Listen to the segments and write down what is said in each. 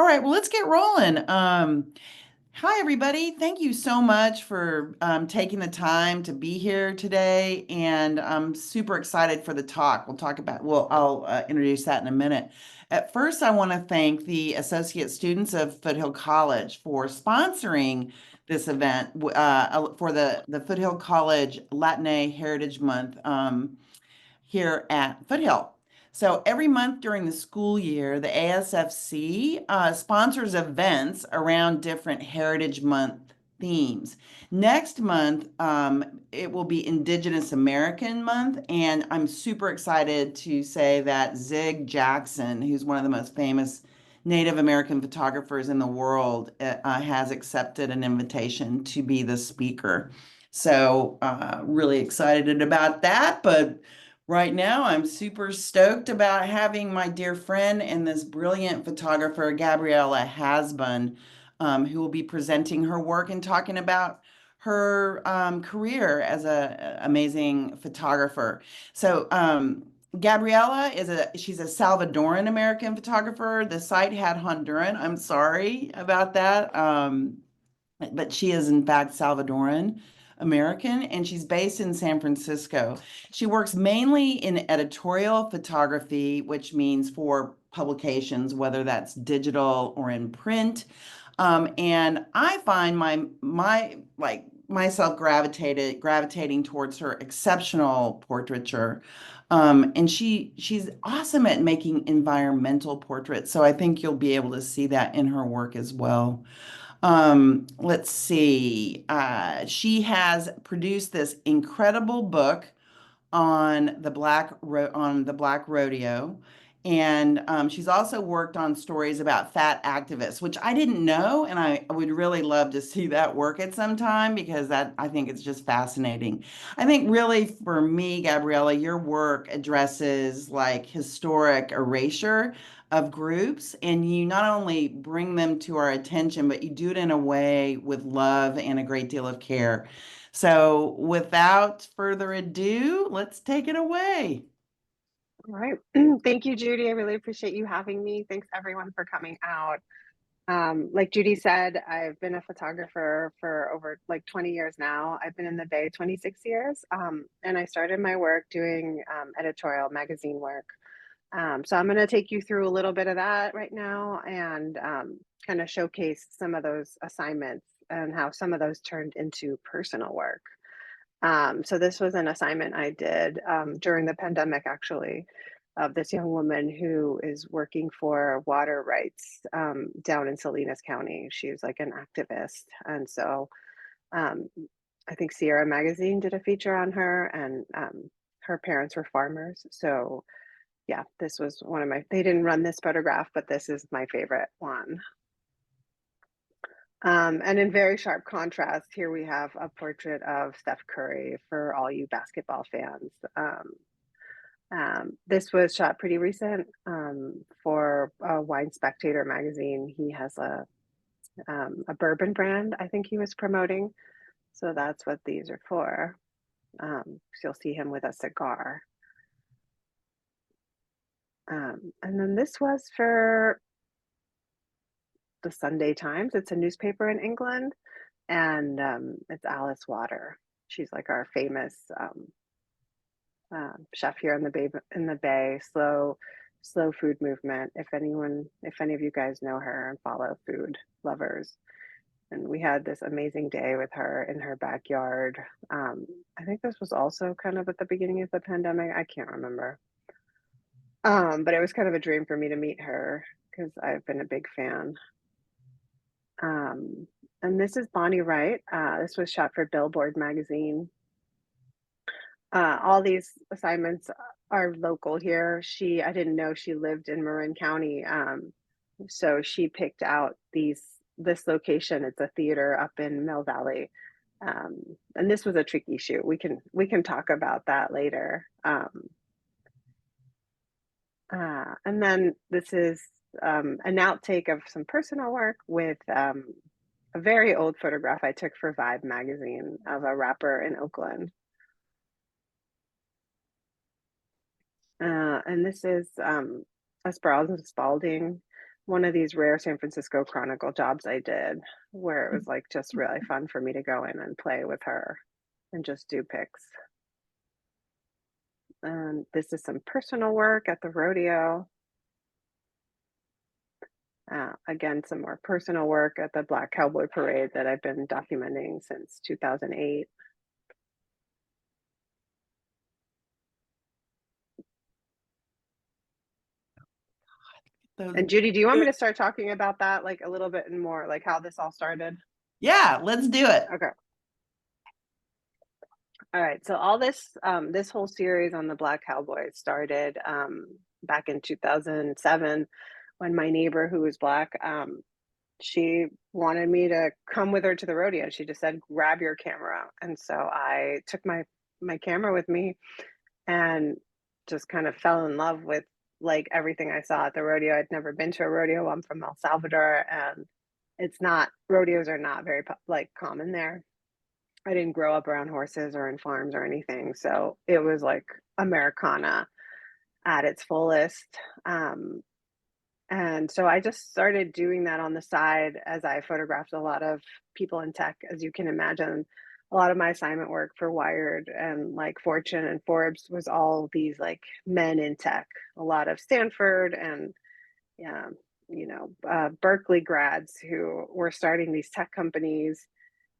All right, well, let's get rolling. Hi, everybody. Thank you so much for taking the time to be here today. And I'm super excited for the talk. I'll introduce that in a minute. At first, I want to thank the associate students of Foothill College for sponsoring this event for the Foothill College Latine Heritage Month. Here at Foothill. So every month during the school year, the ASFC sponsors events around different Heritage Month themes. Next month, it will be Indigenous American Month, and I'm super excited to say that Zig Jackson, who's one of the most famous Native American photographers in the world, has accepted an invitation to be the speaker. So, really excited about that, but right now, I'm super stoked about having my dear friend and this brilliant photographer, Gabriela Hasbun, who will be presenting her work and talking about her career as a amazing photographer. So, Gabriela she's a Salvadoran American photographer. The site had Honduran. I'm sorry about that. But she is in fact Salvadoran American, and she's based in San Francisco. She works mainly in editorial photography, which means for publications, whether that's digital or in print. And I find my like myself gravitating towards her exceptional portraiture. And she's awesome at making environmental portraits. So I think you'll be able to see that in her work as well. Let's see. She has produced this incredible book on the Black Rodeo, and she's also worked on stories about fat activists, which I didn't know, and I would really love to see that work at some time because that I think it's just fascinating. I think really for me, Gabriella, your work addresses like historic erasure of groups, and you not only bring them to our attention, but you do it in a way with love and a great deal of care. So, without further ado, let's take it away. All right. Thank you, Judy. I really appreciate you having me. Thanks everyone for coming out. Like Judy said, I've been a photographer for over like 20 years now. I've been in the Bay 26 years. And I started my work doing editorial magazine work. So I'm going to take you through a little bit of that right now and kind of showcase some of those assignments and how some of those turned into personal work. So this was an assignment I did during the pandemic, actually, of this young woman who is working for water rights down in Salinas County. She was like an activist, and so um, I think Sierra Magazine did a feature on her, and her parents were farmers. So yeah, this was one of my. They didn't run this photograph, but this is my favorite one. And in very sharp contrast, here we have a portrait of Steph Curry for all you basketball fans. This was shot pretty recent for Wine Spectator magazine. He has a bourbon brand, I think he was promoting. So that's what these are for. So you'll see him with a cigar. And then this was for the Sunday Times. It's a newspaper in England, and it's Alice Water. She's like our famous chef here in the Bay. Slow food movement. If any of you guys know her and follow food lovers, and we had this amazing day with her in her backyard. I think this was also kind of at the beginning of the pandemic. I can't remember. But it was kind of a dream for me to meet her because I've been a big fan. Um, and this is Bonnie Wright. This was shot for Billboard magazine. All these assignments are local here. I didn't know she lived in Marin County. So she picked out this location. It's a theater up in Mill Valley. And this was a tricky shoot. We can talk about that later. And then this is an outtake of some personal work with a very old photograph I took for Vibe magazine of a rapper in Oakland. And this is Esmeralda Spalding one of these rare San Francisco Chronicle jobs I did where it was like just really fun for me to go in and play with her and just do pics. And this is some personal work at the rodeo. Again, some more personal work at the Black Cowboy Parade that I've been documenting since 2008. Those And Judy, do you want me good- to start talking about that like a little bit and more, like how this all started? Yeah, let's do it. Okay. All right. So all this this whole series on the Black Cowboys started back in 2007 when my neighbor who was black, she wanted me to come with her to the rodeo. She just said, "Grab your camera." And so I took my camera with me and just kind of fell in love with like everything I saw at the rodeo. I'd never been to a rodeo. I'm from El Salvador, and it's not rodeos are not very like common there. I didn't grow up around horses or in farms or anything, so it was like Americana at its fullest. Um, and so I just started doing that on the side as I photographed a lot of people in tech, as you can imagine. A lot of my assignment work for Wired and like Fortune and Forbes was all these like men in tech, a lot of Stanford and yeah, Berkeley grads who were starting these tech companies.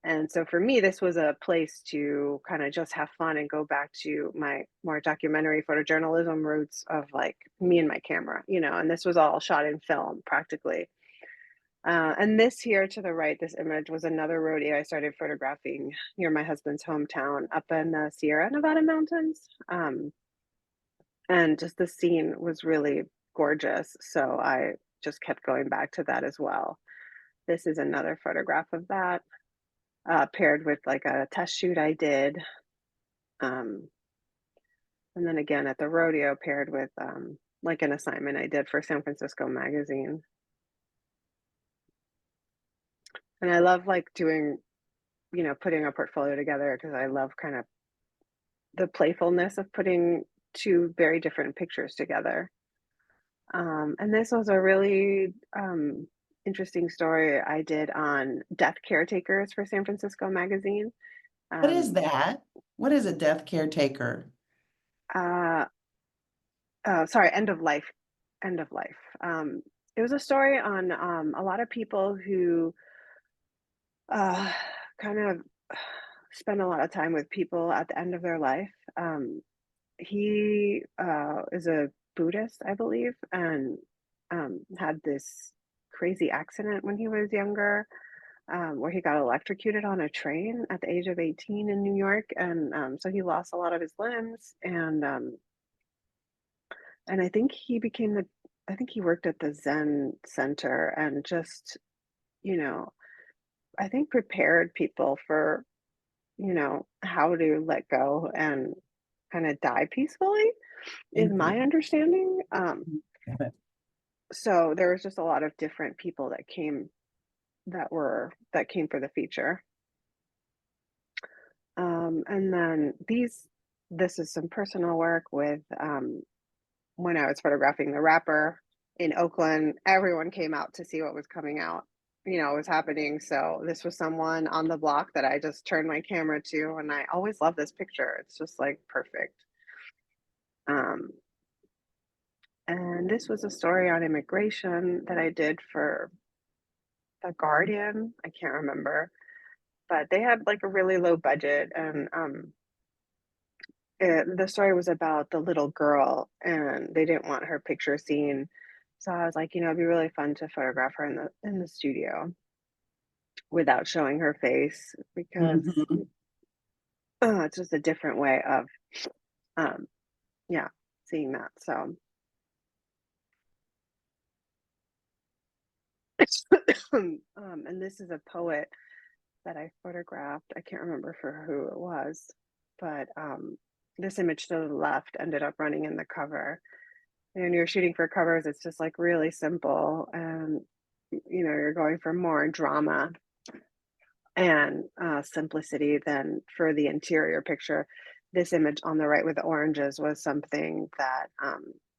And so for me, this was a place to kind of just have fun and go back to my more documentary photojournalism roots of like me and my camera, and this was all shot in film practically. And this here to the right, this image was another rodeo I started photographing near my husband's hometown up in the Sierra Nevada mountains. And just the scene was really gorgeous. So I just kept going back to that as well. This is another photograph of that paired with like a test shoot I did. Um, and then again at the rodeo paired with like an assignment I did for San Francisco Magazine. And I love like doing, putting a portfolio together because I love kind of the playfulness of putting two very different pictures together. And this was a really interesting story I did on death caretakers for San Francisco Magazine. What is Um, that? What is a death caretaker? uh, sorry, end of life. It was a story on a lot of people who uh, kind of spend a lot of time with people at the end of their life. He is a Buddhist, I believe, and had this crazy accident when he was younger, where he got electrocuted on a train at the age of 18 in New York, and so he lost a lot of his limbs, and I think he worked at the Zen Center and just, you know, I think prepared people for, how to let go and kind of die peacefully is my Interesting. understanding. So there was just a lot of different people that came for the feature. And then this is some personal work with when I was photographing the rapper in Oakland, everyone came out to see what was coming out, was happening. So this was someone on the block that I just turned my camera to, and I always love this picture. It's just like perfect. Um, and this was a story on immigration that I did for The Guardian. I can't remember, but they had like a really low budget, and the story was about the little girl, and they didn't want her picture seen. So I was like, it'd be really fun to photograph her in the studio without showing her face because Mhm. it's just a different way of, um, yeah, seeing that. So, and this is a poet that I photographed. I can't remember for who it was, but this image to the left ended up running in the cover. And you're shooting for covers, it's just like really simple, and you're going for more drama and simplicity than for the interior picture. This image on the right with the oranges was something that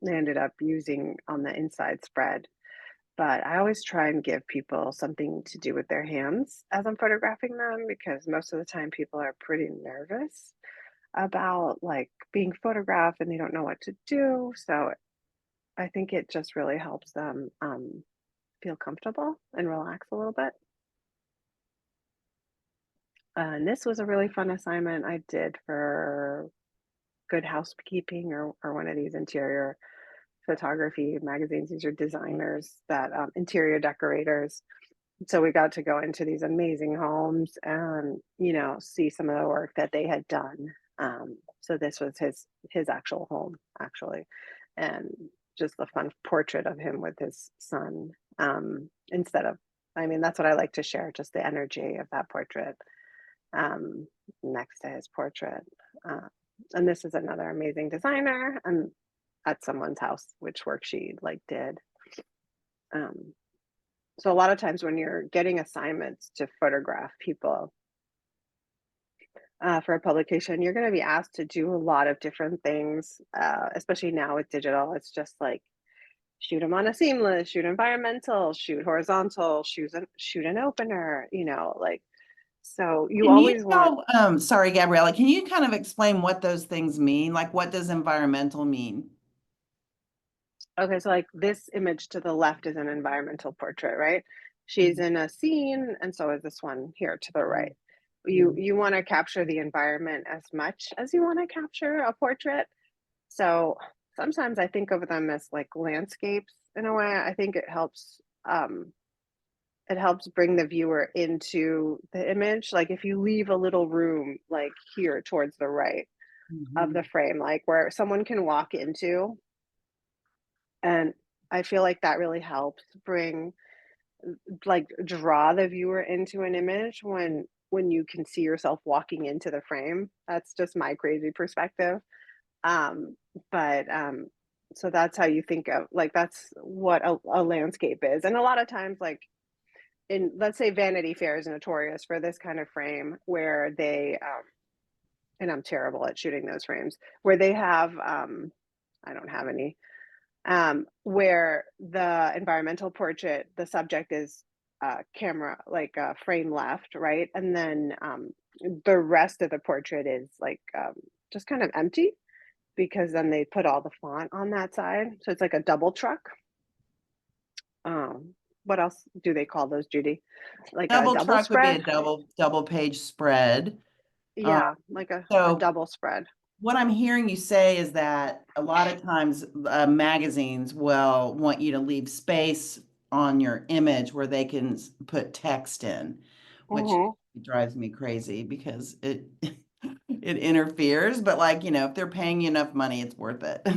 they ended up using on the inside spread. but I always try and give people something to do with their hands as I'm photographing them because most of the time people are pretty nervous about like being photographed and they don't know what to do. So I think it just really helps them feel comfortable and relax a little bit. And this was a really fun assignment I did for Good Housekeeping or one of these interior photography magazines. These are designers that interior decorators. So we got to go into these amazing homes and see some of the work that they had done. So this was his actual home actually, and just a fun portrait of him with his son. Instead of, I mean, that's what I like to share, just the energy of that portrait um, next to his portrait. Uh, and this is another amazing designer and at someone's house, which work she like did. Um, so a lot of times when you're getting assignments to photograph people for a publication, you're going to be asked to do a lot of different things, especially now with digital. It's just like shoot them on a seamless, shoot environmental, shoot horizontal, shoot an opener, like so you Can you always want. tell, sorry, Gabriella, can you kind of explain what those things mean? Like, what does environmental mean? Okay, so like this image to the left is an environmental portrait, right? She's in a scene, and so is this one here to the right. You want to capture the environment as much as you want to capture a portrait. So sometimes I think of them as like landscapes in a way. I think it helps bring the viewer into the image. Like if you leave a little room like here towards the right of the Mhm. frame, like where someone can walk into, and I feel like that really helps bring like draw the viewer into an image when you can see yourself walking into the frame. That's just my crazy perspective. Um, but so that's how you think of like that's what a landscape is. And a lot of times like in let's say Vanity Fair is notorious for this kind of frame where they and I'm terrible at shooting those frames where they have I don't have any where the environmental portrait, the subject is camera, like frame left, right? And then the rest of the portrait is like just kind of empty because then they put all the font on that side. So it's like a double truck. What else do they call those, Judy? Like a Double double truck would be spread? a double page spread. Um, Yeah, like a so double spread. what I'm hearing you say is that a lot of times magazines will want you to leave space on your image where they can put text in, which Hmm. drives me crazy because it it interferes. But like, if they're paying you enough money, it's worth it.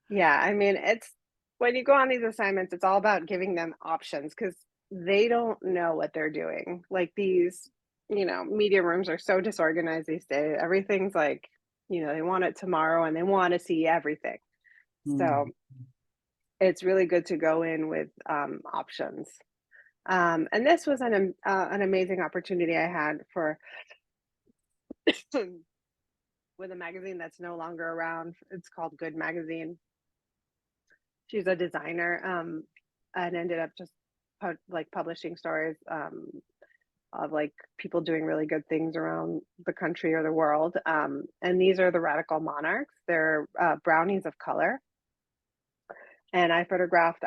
Yeah, I mean, it's when you go on these assignments, it's all about giving them options because they don't know what they're doing. Like these, media rooms are so disorganized these days. Everything's like, they want it tomorrow and they want to see everything. So Mm. it's really good to go in with options. And this was an amazing opportunity I had for with a magazine that's no longer around. It's called Good Magazine. She's a designer, and ended up just like publishing stories of like people doing really good things around the country or the world. And these are the radical monarchs. They're brownies of color. And I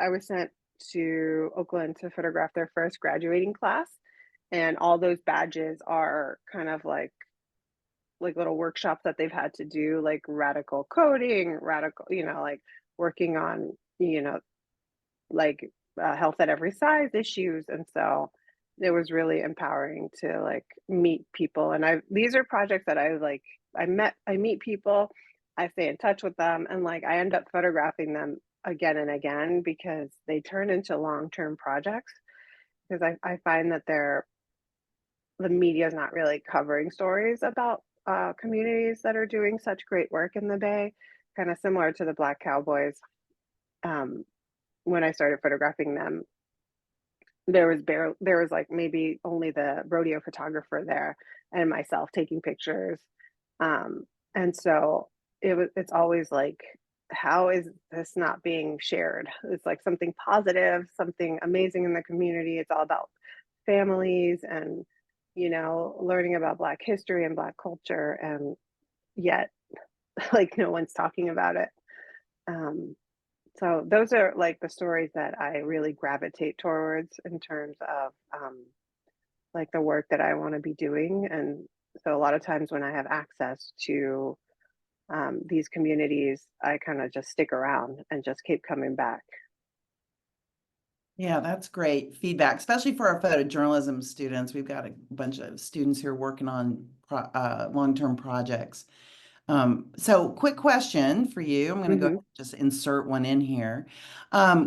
was sent to Oakland to photograph their first graduating class. And all those badges are kind of like little workshops that they've had to do, like radical coding, radical, like working on, like health at every size issues. And so it was really empowering to like meet people. And these are projects that I meet people, I stay in touch with them, and like I end up photographing them again and again because they turn into long-term projects. Because I find that the media is not really covering stories about communities that are doing such great work in the Bay, kind of similar to the Black Cowboys. Um, when I started photographing them, there was like maybe only the rodeo photographer there and myself taking pictures. Um, and so it's always like how is this not being shared? It's like something positive, something amazing in the community. It's all about families and, learning about Black history and Black culture. And yet, like, no one's talking about it. Um, so those are like the stories that I really gravitate towards in terms of like the work that I want to be doing. And so a lot of times when I have access to these communities, I kind of just stick around and just keep coming back. Yeah, that's great feedback, especially for our photojournalism students. We've got a bunch of students here working on long-term projects. So quick question for you. I'm going to go ahead Hmm. and just insert one in here.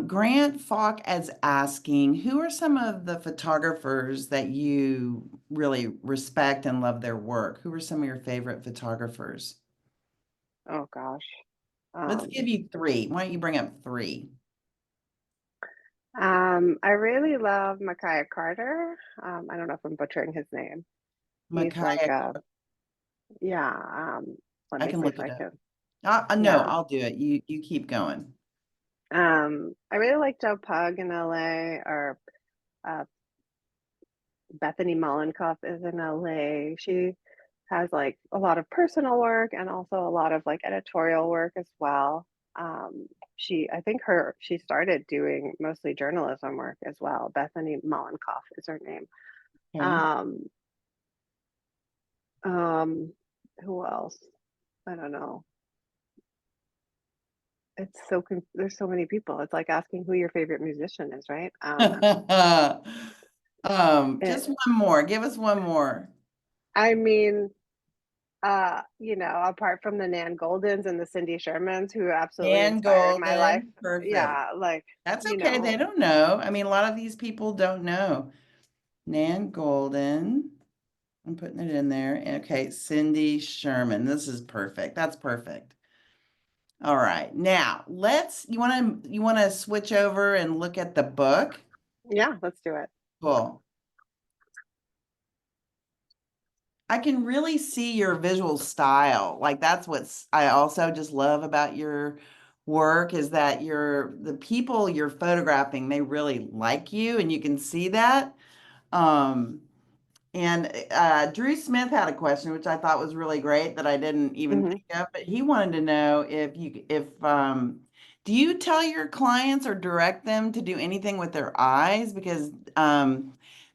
Grant Falk is asking, who are some of the photographers that you really respect and love their work? Who are some of your favorite photographers? Oh gosh. Let's Um, give you three. Why don't you bring up three? I really love Micaiah Carter. I don't know if I'm butchering his name. He's like, Micaiah, yeah. Let I me can see if look I it up. can. No, Yeah. I'll do it. You keep going. I really like Joe Pug in LA, or uh, Bethany Mollenkopf is in LA. She has like a lot of personal work and also a lot of like editorial work as well. Um, I think she started doing mostly journalism work as well. Bethany Mollenkopf is her name. Okay. Um, um, who else? I don't know. There's so many people. It's like asking who your favorite musician is, right? Just It, one more. Give us one more. I mean, apart from the Nan Goldens and the Cindy Shermans who absolutely Dan inspired my life. Golden. Perfect. Yeah, like, That's you okay. They know, don't know. I mean, a lot of these people don't know. Nan Golden. I'm putting it in there. Okay, Cindy Sherman. This is perfect. That's perfect. All right. Now, you want to switch over and look at the book? yeah, let's do it. Cool. I can really see your visual style. Like that's what I also just love about your work is that the people you're photographing, they really like you and you can see that. Um, and Drew Smith had a question, which I thought was really great that I didn't even Hmm. think of, but he wanted to know if do you tell your clients or direct them to do anything with their eyes? Because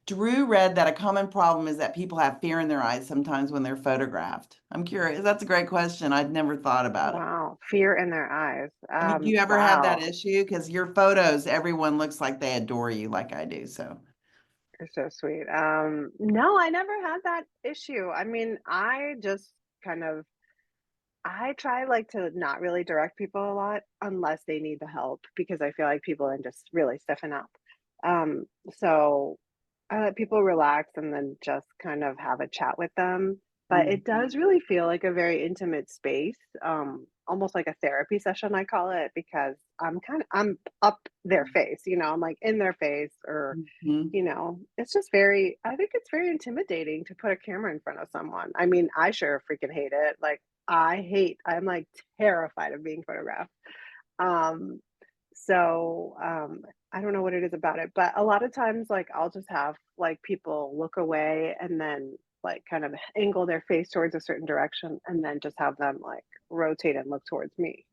Drew read that a common problem is that people have fear in their eyes sometimes when they're photographed. I'm curious. That's a great question. I'd never thought about it. Wow, fear in their eyes. I mean, do you ever have that Wow, issue? Because your photos, everyone looks like they adore you like I do. So. you're so sweet. No, I never had that issue. I mean, I just kind of I try like to not really direct people a lot unless they need the help because I feel like people can just really stiffen up. Um, so I let people relax and then just kind of have a chat with them. But it Mhm. does really feel like a very intimate space, almost like a therapy session, I call it, because I'm up their face, I'm like in their face, or Mhm. it's just I think it's very intimidating to put a camera in front of someone. I mean, I sure freaking hate it. Like, I'm like terrified of being photographed. Um, so I don't know what it is about it, but a lot of times, like, I'll just have like people look away and then like kind of angle their face towards a certain direction and then just have them like rotate and look towards me.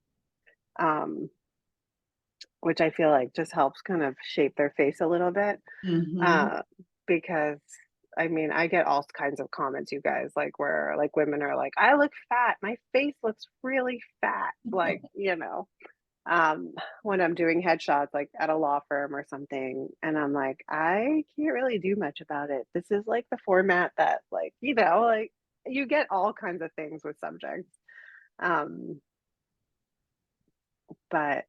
Um, which I feel like just helps kind of shape their face a little bit. Mhm. Uh, because I mean, I get all kinds of comments, you guys, like where like women are like, I look fat, my face looks really fat, like, um, when I'm doing headshots like at a law firm or something, and I'm like, I can't really do much about it. This is like the format that like, like you get all kinds of things with subjects. Um, but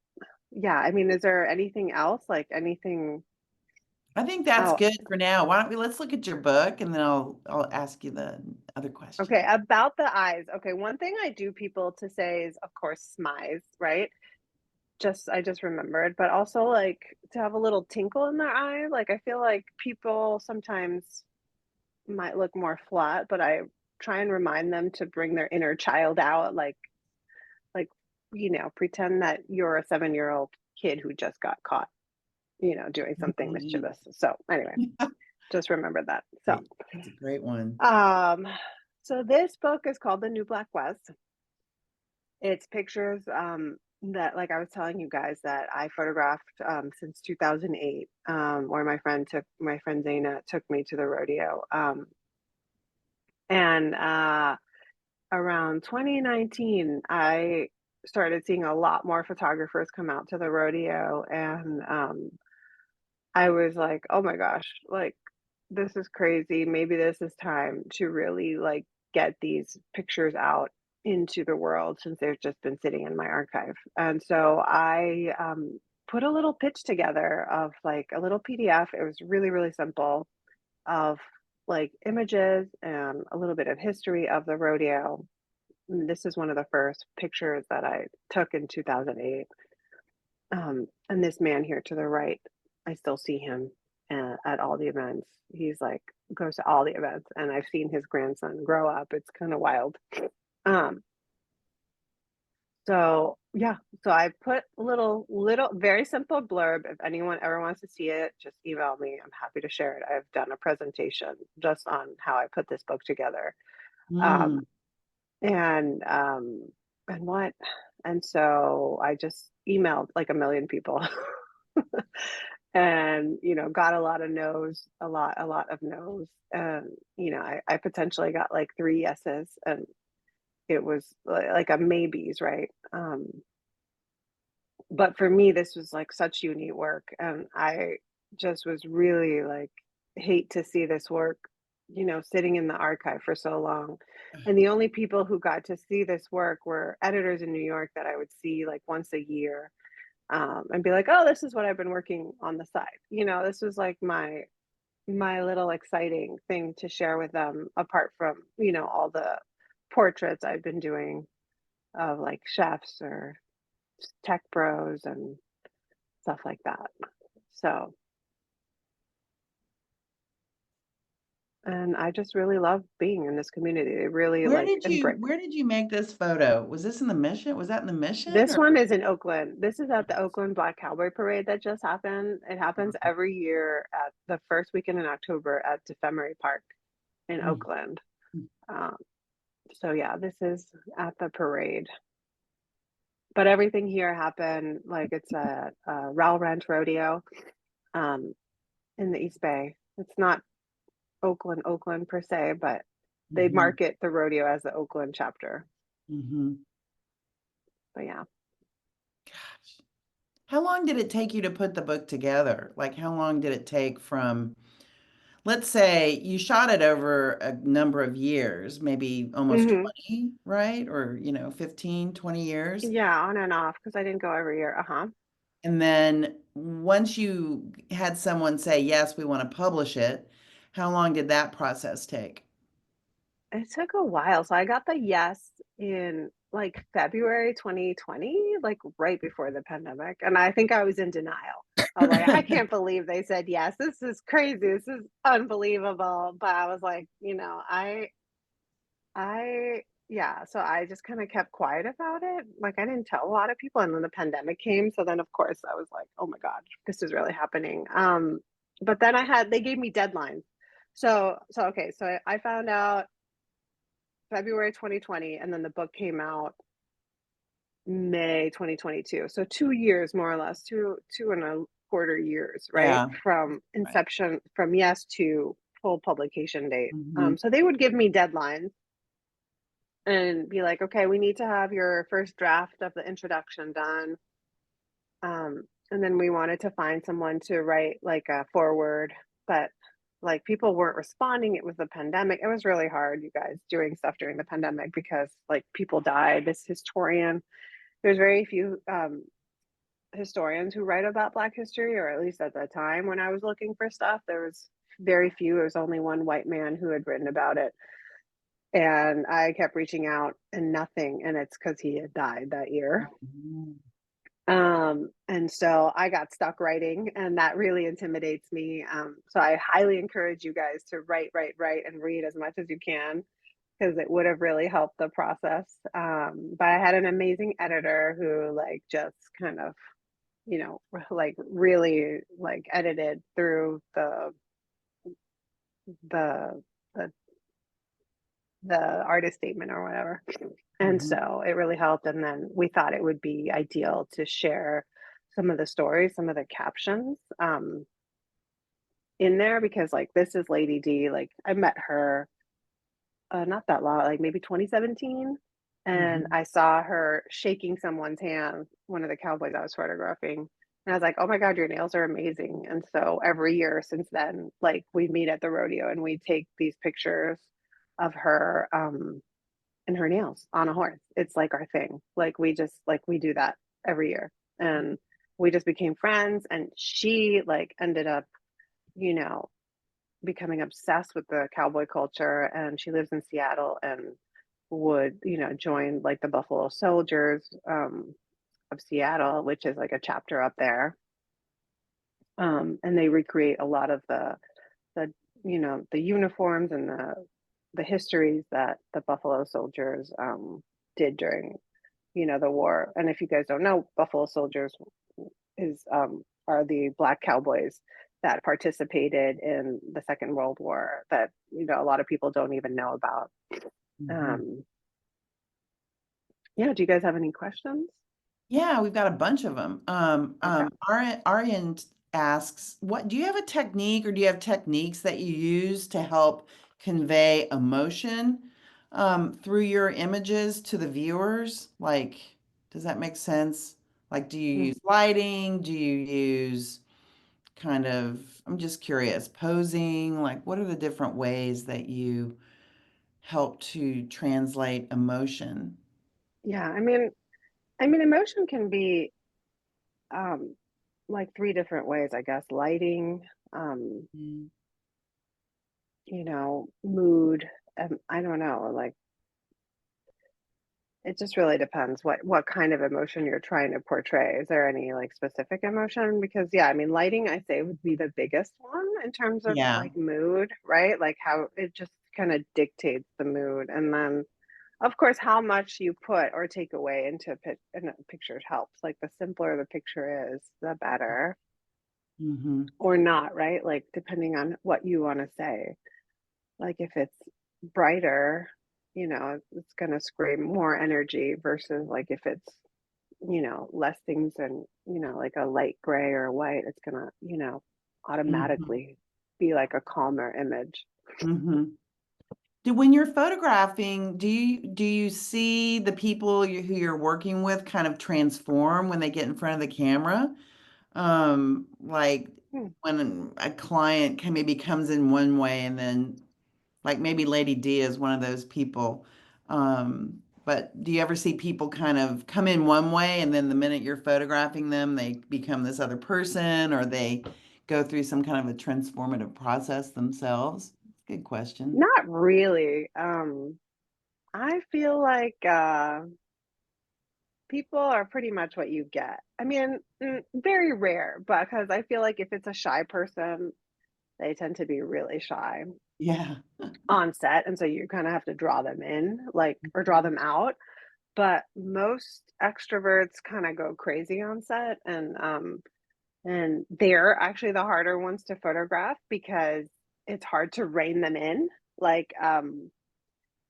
yeah, I mean, is there anything else? Like anything? I think that's Oh, good for now. Why don't we let's look at your book and then I'll ask you the other okay, question. about the eyes. Okay, one thing I do people to say is, of course, smize, right? I just remembered, but also like to have a little tinkle in their eye. Like I feel like people sometimes might look more flat, but I try and remind them to bring their inner child out, like pretend that you're a 7-year-old kid who just got caught, doing something Mhm. mischievous. So anyway, just remember that. So, Great. That's a great one. um, so this book is called The New Black West. It's pictures that, like I was telling you guys, that I photographed since 2008, where my friend Zaina took me to the rodeo. And around 2019, I started seeing a lot more photographers come out to the rodeo, and I was like, "Oh my gosh, like this is crazy. Maybe this is time to really like get these pictures out into the world since they've just been sitting in my archive." And so I put a little pitch together of like a little PDF. It was really, really simple, of like images and a little bit of history of the rodeo. This is one of the first pictures that I took in 2008. And this man here to the right, I still see him at all the events. He's like goes to all the events, and I've seen his grandson grow up. It's kind of wild. Um, so yeah, so I put a little very simple blurb. If anyone ever wants to see it, just email me. I'm happy to share it. I've done a presentation just on how I put this book together. Um, Mm. and and what and so I just emailed like a million people. And got a lot of no's, a lot of no's. And I potentially got like three yeses, and it was like a maybes, right? But for me, this was like such unique work, and I just was really like hate to see this work, sitting in the archive for so long. And the only people who got to see this work were editors in New York that I would see like once a year, and be like, "Oh, this is what I've been working on the side." This was like my little exciting thing to share with them, apart from all the portraits I've been doing of like chefs or tech bros and stuff like that. So, and I just really love being in this community. They really Where like did you embrace. where did you make this photo? Was this in the Mission? Was that in the Mission This or? one is in Oakland. This is at the Oakland Black Cowboy Parade that just happened. It happens every year at the first weekend in October at Defemery Park in Mm. Oakland. Um, so yeah, this is at the parade. But everything here happened like it's a Rowell Ranch Rodeo, um, in the East Bay. It's not Oakland, Oakland per se, but they Mhm. market the rodeo as the Oakland chapter. Mhm. But yeah. Gosh. How long did it take you to put the book together? Like how long did it take from, let's say you shot it over a number of years, maybe almost Hmm. 20, right? Or, 15, 20 years. Yeah, on and off because I didn't go every year. Uh-huh. And then once you had someone say, yes, we want to publish it, how long did that process take? It took a while. So I got the yes in like February 2020, like right before the pandemic. And I think I was in denial. I was like, I can't believe they said yes. This is crazy. This is unbelievable. But I was like, yeah, so I just kind of kept quiet about it. Like I didn't tell a lot of people, and then the pandemic came. So then of course I was like, oh my God, this is really happening. But then they gave me deadlines. So okay, so I found out February 2020, and then the book came out May 2022. So 2 years more or less, two and a quarter years, right? Yeah, From right. inception, from yes to full publication date. Mhm. So they would give me deadlines and be like, okay, we need to have your first draft of the introduction done. And then we wanted to find someone to write like a foreword, but like people weren't responding. It was the pandemic. It was really hard, you guys, doing stuff during the pandemic because like people died. This historian, there's very few historians who write about Black history, or at least at the time when I was looking for stuff, there was very few. There was only one white man who had written about it. And I kept reaching out and nothing. And it's because he had died that year. Mhm. And so I got stuck writing, and that really intimidates me. So I highly encourage you guys to write, write, write, and read as much as you can. because it would have really helped the process. But I had an amazing editor who like just kind of, like really like edited through the the the artist statement or whatever. And Mhm. so it really helped. And then we thought it would be ideal to share some of the stories, some of the captions in there because like this is Lady D. Like I met her not that long, like maybe 2017. And Mhm. I saw her shaking someone's hand, one of the cowboys I was photographing. And I was like, oh my God, your nails are amazing. And so every year since then, like we meet at the rodeo and we take these pictures of her and her nails on a horse. It's like our thing. Like we just like we do that every year. And we just became friends and she like ended up, you know, becoming obsessed with the cowboy culture and she lives in Seattle and would, join like the Buffalo Soldiers of Seattle, which is like a chapter up there. And they recreate a lot of the the uniforms and the histories that the Buffalo Soldiers did during the war. And if you guys don't know, Buffalo Soldiers is are the black cowboys that participated in the Second World War that a lot of people don't even know about. Mhm. Um, yeah, do you guys have any questions? Yeah, we've got a bunch of them. Okay. Arian asks, what do you have a technique or do you have techniques that you use to help convey emotion through your images to the viewers? Like, does that make sense? Like, do you Mm. use lighting? Do you use kind of, I'm just curious, posing? Like, what are the different ways that you help to translate emotion? Yeah, I mean, emotion can be um, like three different ways, I guess. Lighting, um, Mm. mood. I don't know, like it just really depends what kind of emotion you're trying to portray. Is there any like specific emotion? Because yeah, I mean, lighting I say would be the biggest one in terms of Yeah. like mood, right? Like how it just kind of dictates the mood, and then of course how much you put or take away into in a picture helps. Like the simpler the picture is, the better, Hmm. or not, right? Like depending on what you want to say. Like if it's brighter, it's going to scream more energy versus like if it's, less things and, like a light gray or a white, it's going to, Hmm. automatically be like a calmer image. Hmm. When you're photographing, do you see the people who you're working with kind of transform when they get in front of the camera? Like Hmm. when a client can maybe comes in one way and then like maybe Lady D is one of those people. But do you ever see people kind of come in one way and then the minute you're photographing them, they become this other person or they go through some kind of a transformative process themselves? Good question. Not really. I feel like people are pretty much what you get. I mean, very rare, but because I feel like if it's a shy person, they tend to be really shy Yeah. on set, and so you kind of have to draw them in, like, or draw them out. But most extroverts kind of go crazy on set, and they're actually the harder ones to photograph because it's hard to rein them in. Like,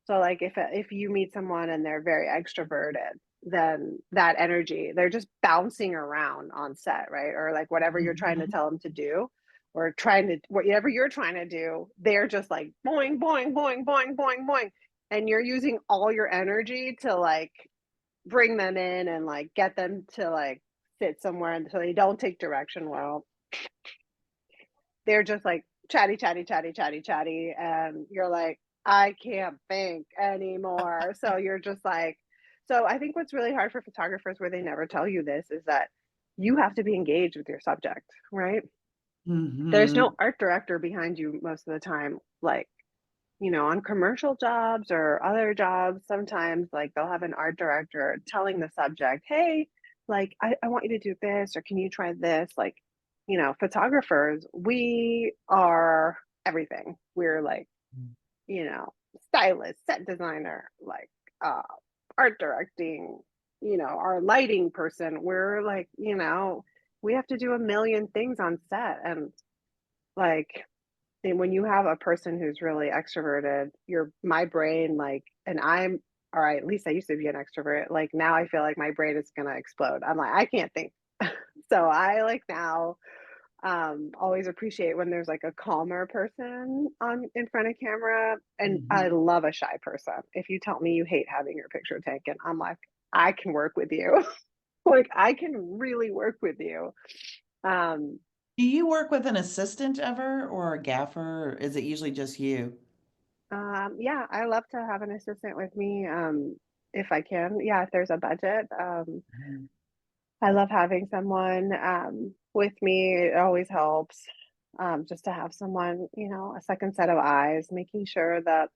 so like if you meet someone and they're very extroverted, then that energy, they're just bouncing around on set, right? Or like whatever you're trying to Mhm. tell them to do, or trying to whatever you're trying to do, they're just like boing, boing, boing, boing, boing, boing. And you're using all your energy to like bring them in and like get them to like sit somewhere and so they don't take direction well. They're just like chatty, chatty, chatty, chatty, chatty. And you're like, I can't think anymore. So you're just like, so I think what's really hard for photographers where they never tell you this is that you have to be engaged with your subject, right? There's Mhm. no art director behind you most of the time. Like, on commercial jobs or other jobs, sometimes like they'll have an art director telling the subject, hey, like I want you to do this, or can you try this? Like, photographers, we are everything. We're like, stylist, set designer, like uh art directing, our lighting person. We're like, we have to do a million things on set. And like, and when you have a person who's really extroverted, my brain, like, and or at least I used to be an extrovert. Like now I feel like my brain is gonna explode. I'm like, I can't think. So I like now always appreciate when there's like a calmer person on in front of camera. And I Mhm. love a shy person. If you tell me you hate having your picture taken, I'm like, I can work with you. Like I can really work with you. Um, Do you work with an assistant ever or a gaffer, or is it usually just you? yeah, I love to have an assistant with me, if I can. Yeah, if there's a budget. Mhm. I love having someone with me. It always helps just to have someone, a second set of eyes, making sure that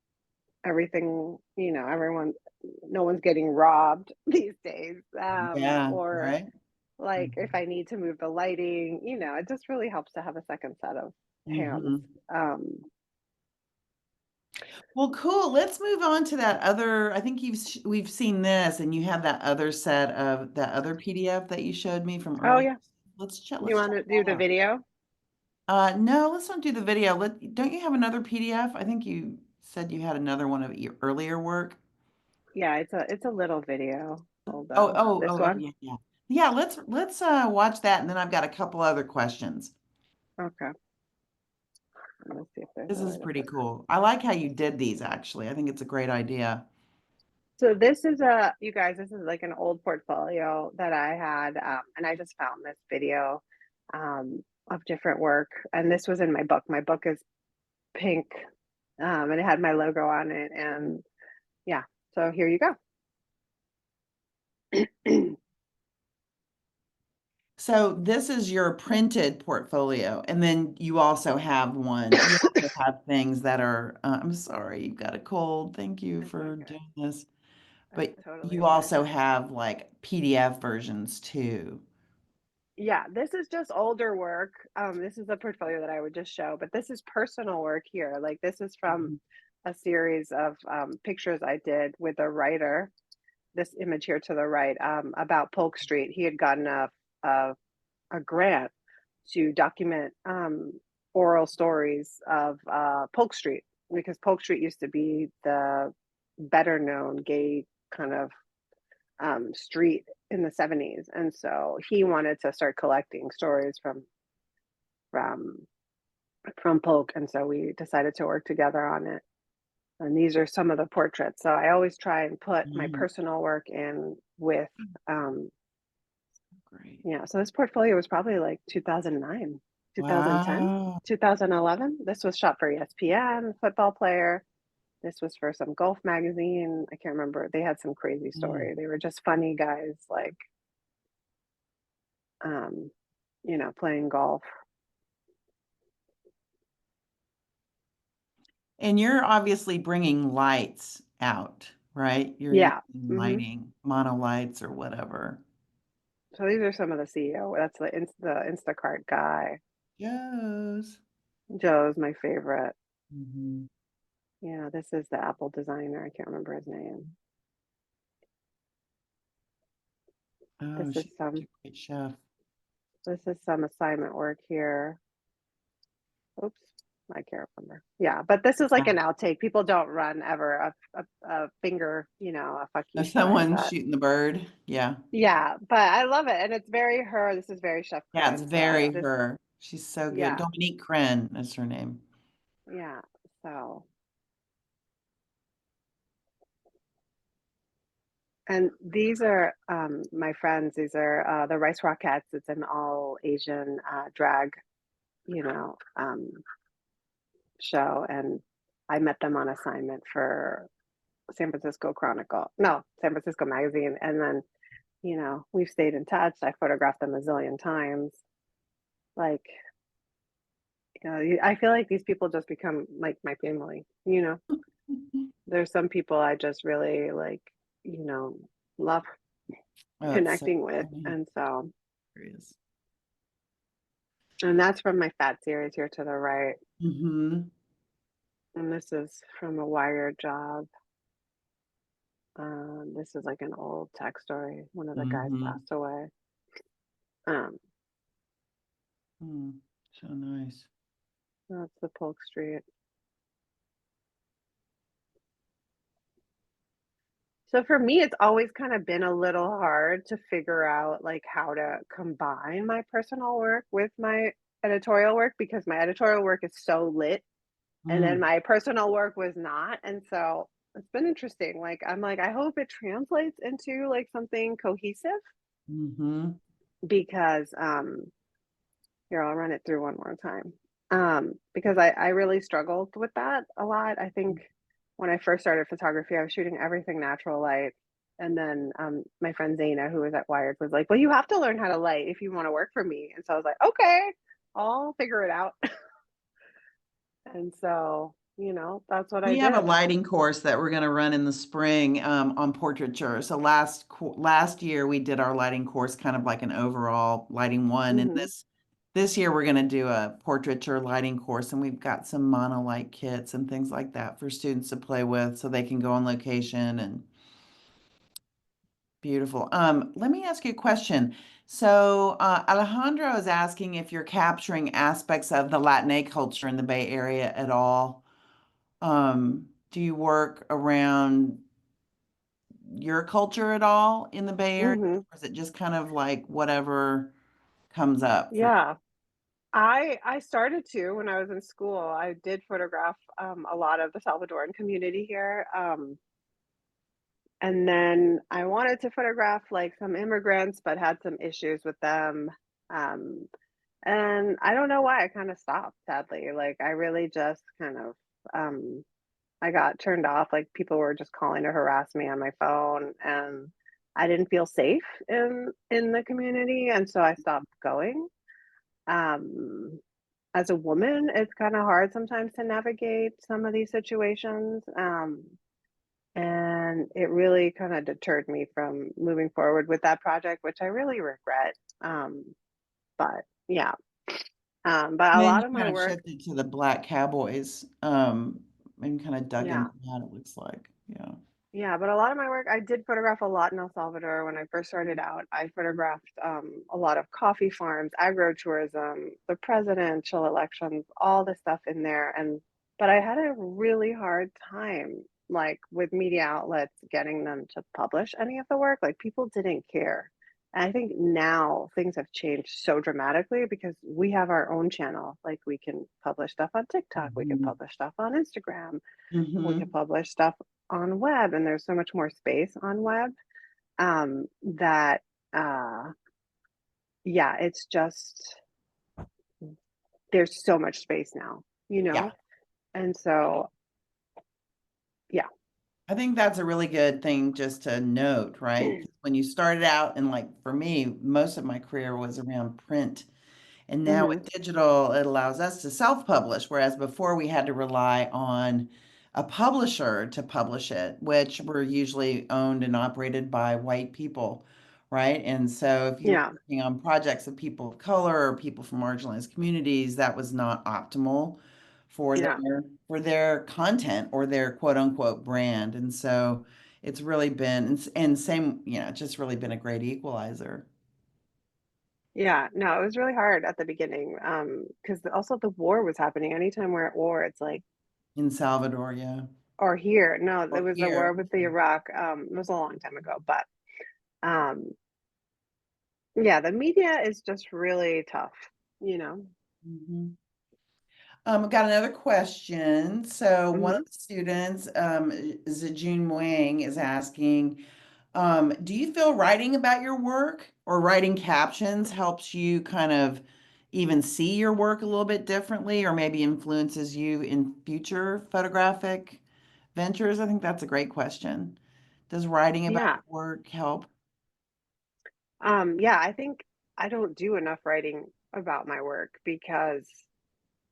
everything, no one's getting robbed these days. Yeah, Or right? like if Mhm. I need to move the lighting, it just really helps to have a second set of hands. Mhm. Um, Well, cool. Let's move on to that other. I think we've seen this, and you have that other set of that other PDF that you showed me from oh earlier. yeah, you Let's check want to do that the out. video? No, let's not do the video. Don't you have another PDF? I think you said you had another one of your earlier work. Yeah, it's a little video. Hold Oh, on. oh, This oh, oh, one? yeah, yeah. Yeah, let's watch that, and then I've got a couple other questions. Okay. Let's see if there's This a is way to pretty put. cool. I like how you did these, actually. I think it's a great idea. So you guys, this is like an old portfolio that I had, and I just found this video of different work, and this was in my book. My book is pink, and it had my logo on it, and yeah. So here you go. So this is your printed portfolio, and then you also have one. You also have things that are, I'm sorry, you've got a cold. Thank you It's for okay. doing this. It's But totally you okay. also have like PDF versions too. Yeah, this is just older work. This is a portfolio that I would just show, but this is personal work here. Like this is from Mhm. a series of pictures I did with a writer. This image here to the right, about Polk Street. He had gotten a, a grant to document oral stories of Polk Street, because Polk Street used to be the better known gay kind of street in the 70s. And so he wanted to start collecting stories from from Polk. And so we decided to work together on it. And these are some of the portraits. So I always try and put my Mhm. personal work in with um Great. so this portfolio was probably like 2009, 2010, Wow. 2011. This was shot for ESPN, football player. This was for some golf magazine. I can't remember. They had some crazy Mm. story. They were just funny guys, like um, playing golf. And you're obviously bringing lights out, right? You're Yeah. using Hmm. lighting, mono lights or whatever. So these are some of the CEO. That's the Instacart guy. Joe's. Joe's my favorite. Mhm. Yeah, this is the Apple designer. I can't remember his name. Oh, This is she's such some a great chef. this is some assignment work here. Oops, I can't remember. Yeah, but this is like an outtake. People don't run ever a finger, a fuck you sign. Someone But shooting the bird. Yeah. yeah, but I love it, and it's very her. This is very Chef Yeah, it's Chris. very This her. She's so good. Yeah, Dominique Crenn is her name. yeah. So, and these are my friends. These are the Rice Rockettes. It's an all Asian drag, you know, um, show, and I met them on assignment for San Francisco Chronicle. No, San Francisco Magazine, and then we've stayed in touch. I photographed them a zillion times. Like, I feel like these people just become like my family. There's some people I just really like, you know, love Oh, it's so connecting with, funny. and so. Hilarious. And that's from my fat series here to the right. Mm-hmm. And this is from a Wired job. This is like an old tech story. One of the guys Mm-hmm. passed away. Um, Mm, so nice. that's the Polk Street. So for me, it's always kind of been a little hard to figure out like how to combine my personal work with my editorial work because my editorial work is so lit and then Mm, my personal work was not. And so it's been interesting. Like I'm like, I hope it translates into like something cohesive mm-hmm. because here, I'll run it through one more time. Because I really struggled with that a lot. I think when I first started photography, I was shooting everything natural light. And then my friend Zaina, who was at Wired, was like, well, you have to learn how to light if you want to work for me. And so I was like, okay, I'll figure it out. And so, that's what I We have a did. lighting course that we're going to run in the spring on portraiture. So last year we did our lighting course kind of like an overall lighting one, and Hmm. this year we're going to do a portraiture lighting course, and we've got some monolight kits and things like that for students to play with, so they can go on location and beautiful. Let me ask you a question. So Alejandro is asking if you're capturing aspects of the Latinx culture in the Bay Area at all. Do you work around your culture at all in the Bay Area? Hmm. Or is it just kind of like whatever comes up for Yeah. I started to when I was in school. I did photograph a lot of the Salvadoran community here. And then I wanted to photograph like some immigrants, but had some issues with them. Um, and I don't know why I kind of stopped, sadly. Like I really just kind of I got turned off. Like people were just calling to harass me on my phone and I didn't feel safe in the community, and so I stopped going. Um, as a woman, it's kind of hard sometimes to navigate some of these situations. And it really kind of deterred me from moving forward with that project, which I really regret. But yeah, but a then lot you of my kind of work, shifted to the Black Cowboys, and kind of dug yeah, into that, it looks like. Yeah. yeah, but a lot of my work, I did photograph a lot in El Salvador when I first started out. I photographed a lot of coffee farms, agro-tourism, the presidential elections, all the stuff in there. But I had a really hard time, like with media outlets, getting them to publish any of the work. Like people didn't care. And I think now things have changed so dramatically because we have our own channel. Like we can publish stuff on TikTok, we can Hmm. publish stuff on Instagram, we can Hmm. publish stuff on web, and there's so much more space on web that uh yeah, it's just there's so much space now, Yeah. and so yeah. I think that's a really good thing just to note, right? 'Cause when you started out, and like for me, most of my career was around print. And now with Hmm. digital, it allows us to self-publish, whereas before we had to rely on a publisher to publish it, which were usually owned and operated by white people, right? And so if you're Yeah, working on projects of people of color or people from marginalized communities, that was not optimal for yeah, their content or their quote unquote brand. And so it's really been and same, it's just really been a great equalizer yeah. No, it was really hard at the beginning because also the war was happening. Anytime we're at war, it's like, in Salvador, yeah. or here, no, it Or was the war here. with the Iraq. It was a long time ago, but um yeah, the media is just really tough, you know. Mhm. I've got another question. So one Hmm. of the students, Zijun Wang, is asking, do you feel writing about your work or writing captions helps you kind of even see your work a little bit differently, or maybe influences you in future photographic ventures? I think that's a great question. Does writing about Yeah. your work help? Yeah, I think I don't do enough writing about my work because